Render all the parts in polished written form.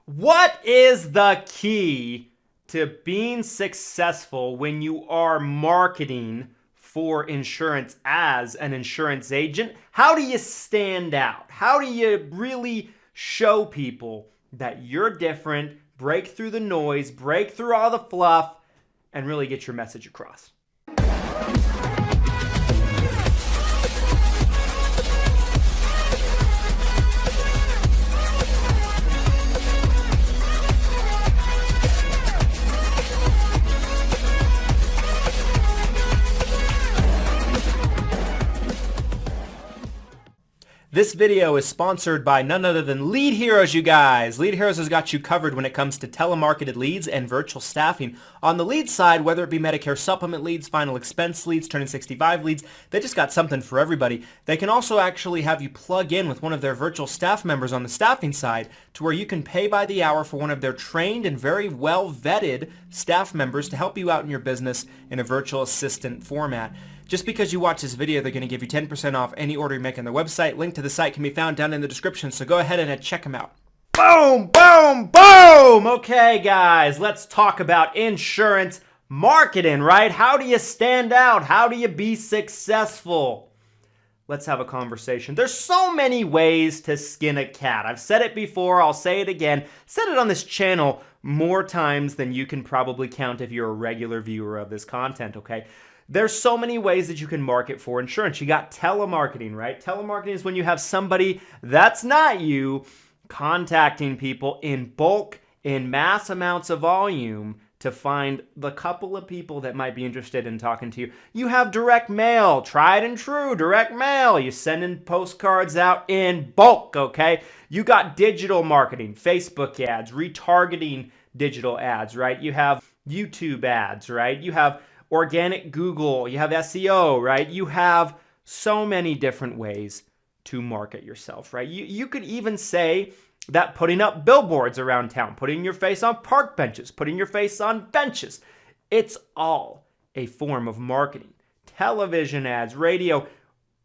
What is the key to being successful when you are marketing for insurance as an insurance agent? How do you stand out? How do you really show people that you're different, break through the noise, break through all the fluff, and really get your message across? This video is sponsored by none other than Lead Heroes, you guys. Lead Heroes has got you covered when it comes to telemarketed leads and virtual staffing. On the lead side, whether it be Medicare supplement leads, final expense leads, turning 65 leads, they just got something for everybody. They can also actually have you plug in with one of their virtual staff members on the staffing side to where you can pay by the hour for one of their trained and very well vetted staff members to help you out in your business in a virtual assistant format. Just because you watch this video, they're going to give you 10% off any order you make on their website. Link to the site can be found down in the description, so go ahead and check them out. Boom, boom, boom! Okay, guys, let's talk about insurance marketing, right? How do you stand out? How do you be successful? Let's have a conversation. There's so many ways to skin a cat. I've said it before, I'll say it again. Said it on this channel more times than you can probably count if you're a regular viewer of this content, okay? There's so many ways that you can market for insurance. You got telemarketing, right? Telemarketing is when you have somebody that's not you contacting people in bulk, in mass amounts of volume to find the couple of people that might be interested in talking to you. You have direct mail, tried and true, direct mail. You sending postcards out in bulk, okay? You got digital marketing, Facebook ads, retargeting digital ads, right? You have YouTube ads, right? You have organic Google, you have SEO, right? You have so many different ways to market yourself, right? You could even say that putting up billboards around town, putting your face on park benches, putting your face on benches, it's all a form of marketing. Television ads, radio,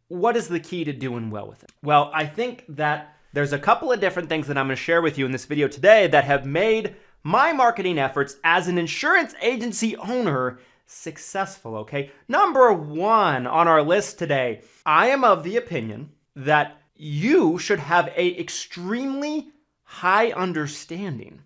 what is the key to doing well with it? Well, I think that there's a couple of different things that I'm going to share with you in this video today that have made my marketing efforts as an insurance agency owner successful, okay? Number one on our list today, I am of the opinion that you should have an extremely high understanding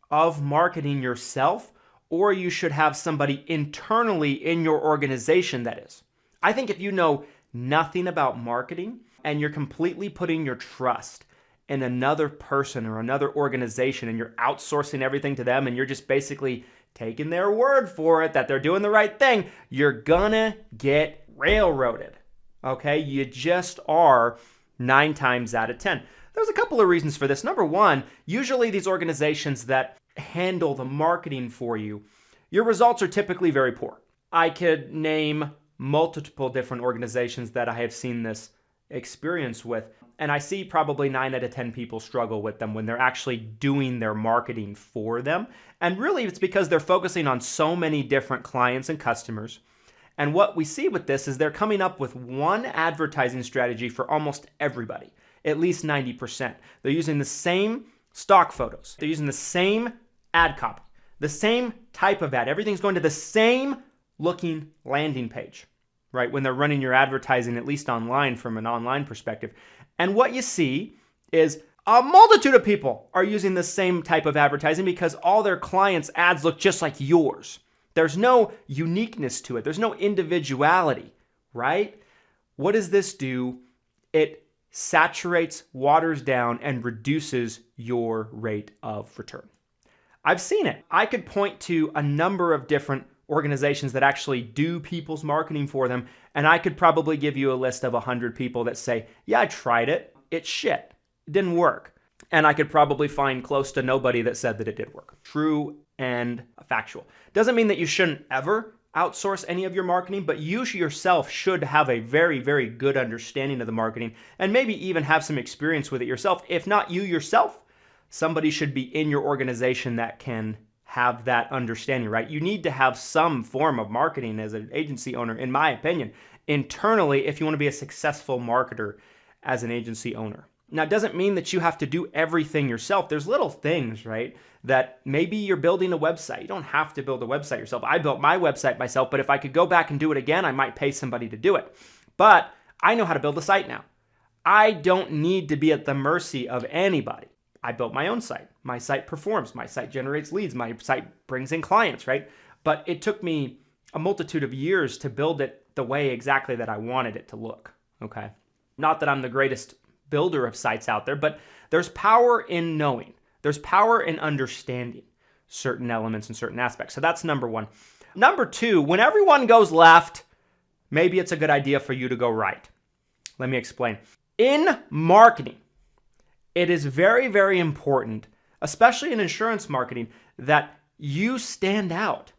of marketing yourself, or you should have somebody internally in your organization that is. I think if you know nothing about marketing and you're completely putting your trust in another person or another organization and you're outsourcing everything to them and you're just basically taking their word for it that they're doing the right thing, you're gonna get railroaded, okay? You just are 9 times out of 10. There's a couple of reasons for this. Number one, usually these organizations that handle the marketing for you, your results are typically very poor. I could name multiple different organizations that I have seen this experience with, and I see probably 9 out of 10 people struggle with them when they're actually doing their marketing for them. And really it's because they're focusing on so many different clients and customers. And what we see with this is they're coming up with one advertising strategy for almost everybody, at least 90%. They're using the same stock photos. They're using the same ad copy, the same type of ad. Everything's going to the same looking landing page, right? When they're running your advertising, at least online from an online perspective. And what you see is a multitude of people are using the same type of advertising because all their clients' ads look just like yours. There's no uniqueness to it. There's no individuality, right? What does this do? It saturates, waters down, and reduces your rate of return. I've seen it. I could point to a number of different organizations that actually do people's marketing for them, and I could probably give you a list of 100 people that say, yeah, I tried it. It's shit. It didn't work. And I could probably find close to nobody that said that it did work. True and factual. Doesn't mean that you shouldn't ever outsource any of your marketing, but you yourself should have a very, very good understanding of the marketing and maybe even have some experience with it yourself. If not you yourself, somebody should be in your organization that can have that understanding, right? You need to have some form of marketing as an agency owner, in my opinion, internally if you want to be a successful marketer as an agency owner. Now, it doesn't mean that you have to do everything yourself. There's little things, right? That maybe you're building a website. You don't have to build a website yourself. I built my website myself, but if I could go back and do it again, I might pay somebody to do it. But I know how to build a site now. I don't need to be at the mercy of anybody. I built my own site. My site performs. My site generates leads. My site brings in clients, right? But it took me a multitude of years to build it the way exactly that I wanted it to look, okay? Not that I'm the greatest builder of sites out there, but there's power in knowing. There's power in understanding certain elements and certain aspects. So that's number one. Number two, when everyone goes left, maybe it's a good idea for you to go right. Let me explain. In marketing, it is very, very important, especially in insurance marketing, that you stand out.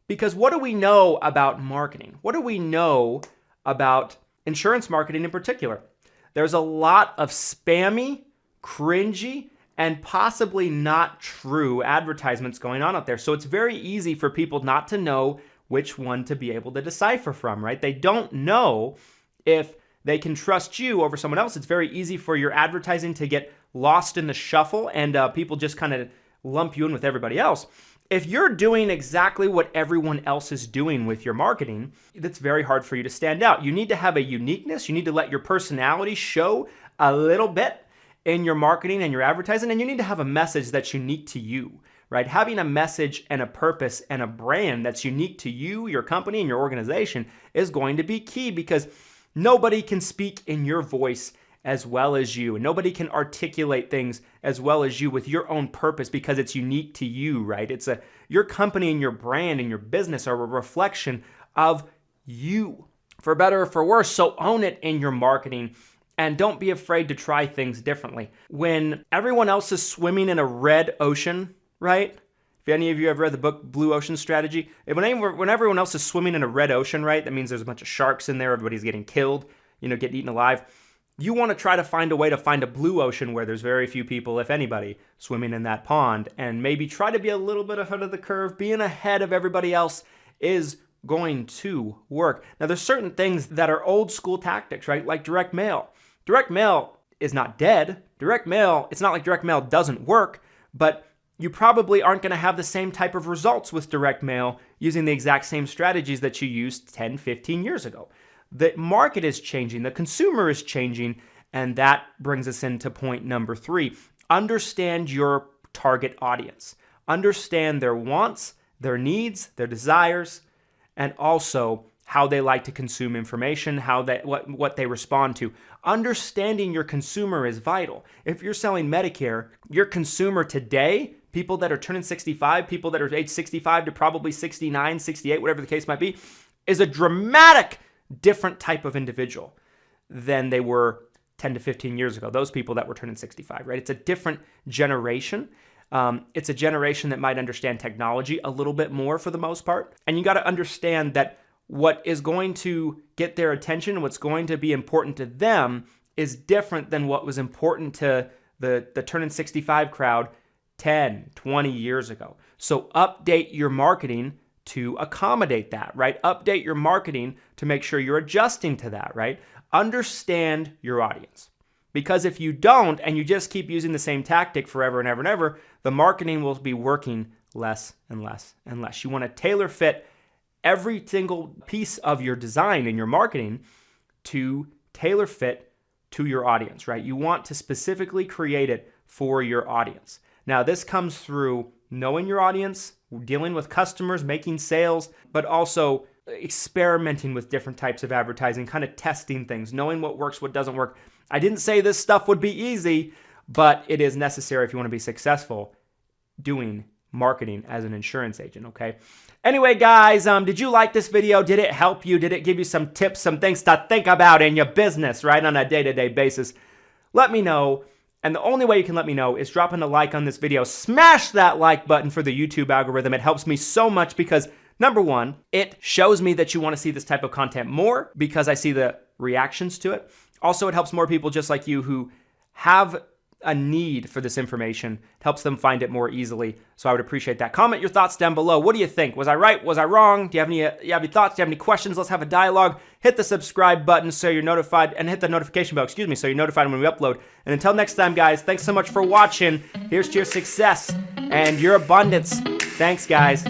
Because what do we know about marketing? What do we know about insurance marketing in particular? There's a lot of spammy, cringy, and possibly not true advertisements going on out there. So it's very easy for people not to know which one to be able to decipher from, right? They don't know if they can trust you over someone else. It's very easy for your advertising to get lost in the shuffle and people just kind of lump you in with everybody else. If you're doing exactly what everyone else is doing with your marketing, it's very hard for you to stand out. You need to have a uniqueness. You need to let your personality show a little bit in your marketing and your advertising, and you need to have a message that's unique to you, right? Having a message and a purpose and a brand that's unique to you, your company, and your organization is going to be key, because nobody can speak in your voice as well as you, and nobody can articulate things as well as you with your own purpose, because it's unique to you, right? Your company and your brand and your business are a reflection of you, for better or for worse. So own it in your marketing, and don't be afraid to try things differently. When everyone else is swimming in a red ocean, right? If any of you have read the book Blue Ocean Strategy, when everyone else is swimming in a red ocean, right? That means there's a bunch of sharks in there, everybody's getting killed, getting eaten alive. You want to try to find a way to find a blue ocean where there's very few people, if anybody, swimming in that pond, and maybe try to be a little bit ahead of the curve. Being ahead of everybody else is going to work. Now, there's certain things that are old school tactics, right? Like direct mail. Direct mail is not dead. Direct mail, it's not like direct mail doesn't work, but you probably aren't going to have the same type of results with direct mail using the exact same strategies that you used 10, 15 years ago. The market is changing, the consumer is changing, and that brings us into point number 3. Understand your target audience. Understand their wants, their needs, their desires, and also how they like to consume information, what they respond to. Understanding your consumer is vital. If you're selling Medicare, your consumer today, people that are turning 65, people that are age 65 to probably 69, 68, whatever the case might be, is a dramatic different type of individual than they were 10 to 15 years ago, those people that were turning 65, right? It's a different generation. It's a generation that might understand technology a little bit more for the most part. And you got to understand that what is going to get their attention, what's going to be important to them is different than what was important to the turning 65 crowd 10, 20 years ago. So update your marketing to accommodate that, right? Update your marketing to make sure you're adjusting to that, right? Understand your audience. Because if you don't, and you just keep using the same tactic forever and ever and ever, the marketing will be working less and less and less. You want to tailor fit every single piece of your design in your marketing to tailor fit to your audience, right? You want to specifically create it for your audience. Now, this comes through knowing your audience, dealing with customers, making sales, but also experimenting with different types of advertising, kind of testing things, knowing what works, what doesn't work. I didn't say this stuff would be easy, but it is necessary if you want to be successful doing marketing as an insurance agent, okay? Anyway, guys, did you like this video? Did it help you? Did it give you some tips, some things to think about in your business, right, on a day-to-day basis? Let me know. And the only way you can let me know is dropping a like on this video. Smash that like button for the YouTube algorithm. It helps me so much because, number one, it shows me that you want to see this type of content more because I see the reactions to it. Also, it helps more people just like you who have a need for this information. It helps them find it more easily. So I would appreciate that. Comment your thoughts down below. What do you think? Was I right? Was I wrong? Do you have any thoughts? Do you have any questions? Let's have a dialogue. Hit the subscribe button so you're notified, and hit the notification bell, so you're notified when we upload. And until next time, guys, thanks so much for watching. Here's to your success and your abundance. Thanks, guys.